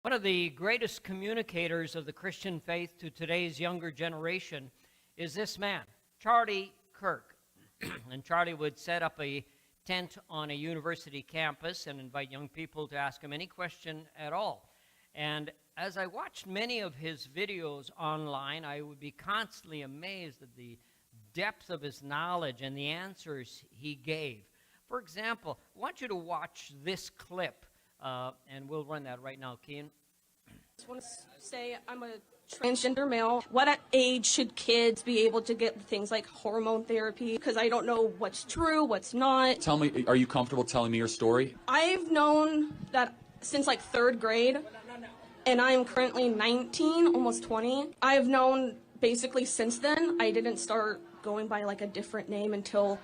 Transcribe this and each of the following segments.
One of the greatest communicators of the Christian faith to today's younger generation is this man, Charlie Kirk. And Charlie would set up a tent on a university campus and invite young people to ask him any question at all. And as I watched many of his videos online, I would be constantly amazed at the depth of his knowledge and the answers he gave. For example, I want you to watch this clip, and we'll run that right now, Kean. I just want to say I'm a transgender male. What age should kids be able to get things like hormone therapy? Because I don't know what's true, what's not. Tell me, are you comfortable telling me your story? I've known that since like third grade, and I'm currently 19, almost 20. I've known basically since then. I didn't start going by like a different name until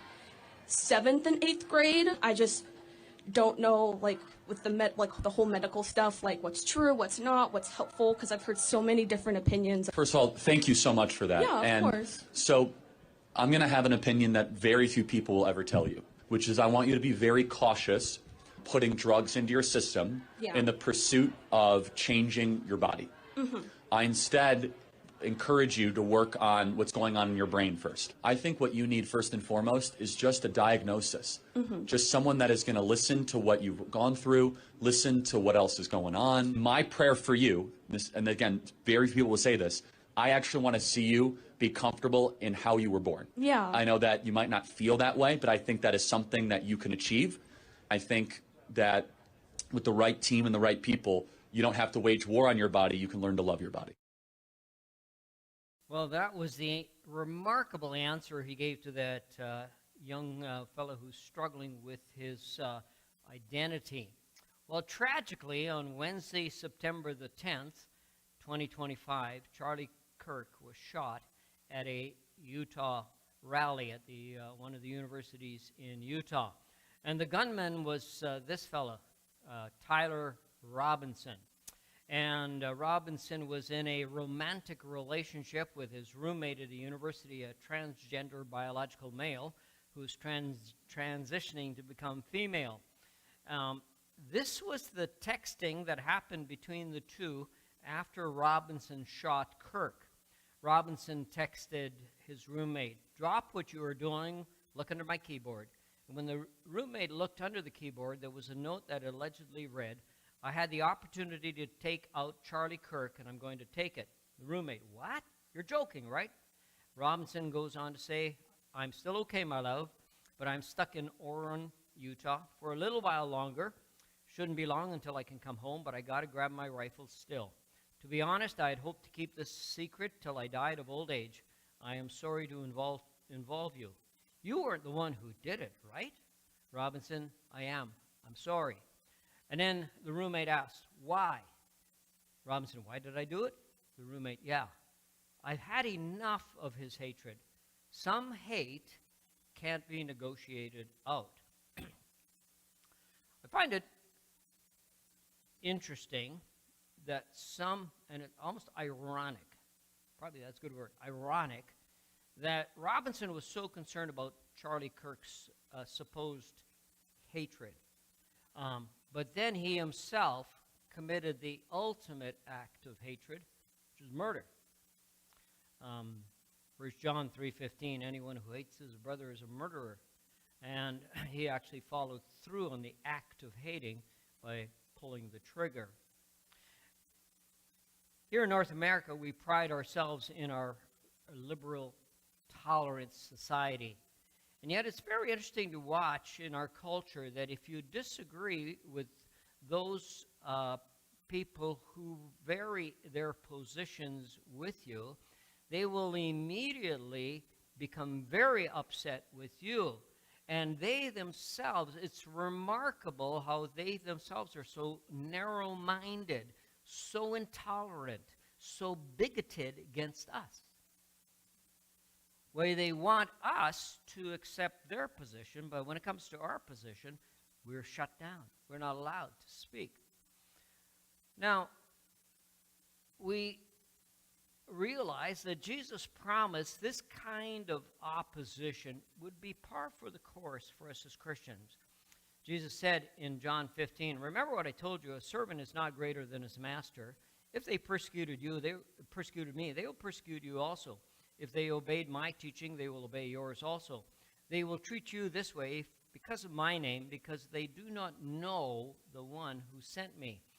7th and 8th grade. I just don't know, like, with the whole medical stuff, like what's true, what's not, what's helpful, because I've heard so many different opinions. First of all, thank you so much for that. Yeah, of course. So I'm going to have an opinion that very few people will ever tell you, which is I want you to be very cautious putting drugs into your system in the pursuit of changing your body. Mm-hmm. I instead encourage you to work on what's going on in your brain first. I think what you need first and foremost is just a diagnosis. Mm-hmm. Just someone that is going to listen to what you've gone through, listen to what else is going on. My prayer for you, and again, very few people will say this, I actually want to see you be comfortable in how you were born. Yeah. I know that you might not feel that way, but I think that is something that you can achieve. I think that with the right team and the right people, you don't have to wage war on your body. You can learn to love your body. Well, that was the remarkable answer he gave to that young fellow who's struggling with his identity. Well, tragically, on Wednesday, September the 10th, 2025, Charlie Kirk was shot at a Utah rally at one of the universities in Utah. And the gunman was this fellow, Tyler Robinson. And Robinson was in a romantic relationship with his roommate at the university, a transgender biological male who's transitioning to become female. This was the texting that happened between the two after Robinson shot Kirk. Robinson texted his roommate, "Drop what you are doing, look under my keyboard." And when the roommate looked under the keyboard, there was a note that allegedly read, "I had the opportunity to take out Charlie Kirk, and I'm going to take it." The roommate, "What? You're joking, right?" Robinson goes on to say, "I'm still okay, my love, but I'm stuck in Orem, Utah for a little while longer. Shouldn't be long until I can come home, but I got to grab my rifle still. To be honest, I had hoped to keep this secret till I died of old age. I am sorry to involve you. You weren't the one who did it, right?" Robinson, "I am. I'm sorry." And then the roommate asked, "Why?" Robinson, "Why did I do it?" The roommate, "Yeah. I've had enough of his hatred. Some hate can't be negotiated out." I find it interesting that and it's almost ironic, probably that's a good word, ironic, that Robinson was so concerned about Charlie Kirk's supposed hatred. But then he himself committed the ultimate act of hatred, which is murder. 1 John 3:15, anyone who hates his brother is a murderer. And he actually followed through on the act of hating by pulling the trigger. Here in North America, we pride ourselves in our liberal, tolerant society. And yet it's very interesting to watch in our culture that if you disagree with those people who vary their positions with you, they will immediately become very upset with you. And they themselves, it's remarkable how they themselves are so narrow-minded, so intolerant, so bigoted against us. Where they want us to accept their position, but when it comes to our position, we're shut down. We're not allowed to speak. Now, we realize that Jesus promised this kind of opposition would be par for the course for us as Christians. Jesus said in John 15, remember what I told you, a servant is not greater than his master. If they persecuted you, they persecuted me. They will persecute you also. If they obeyed my teaching, they will obey yours also. They will treat you this way because of my name, because they do not know the one who sent me.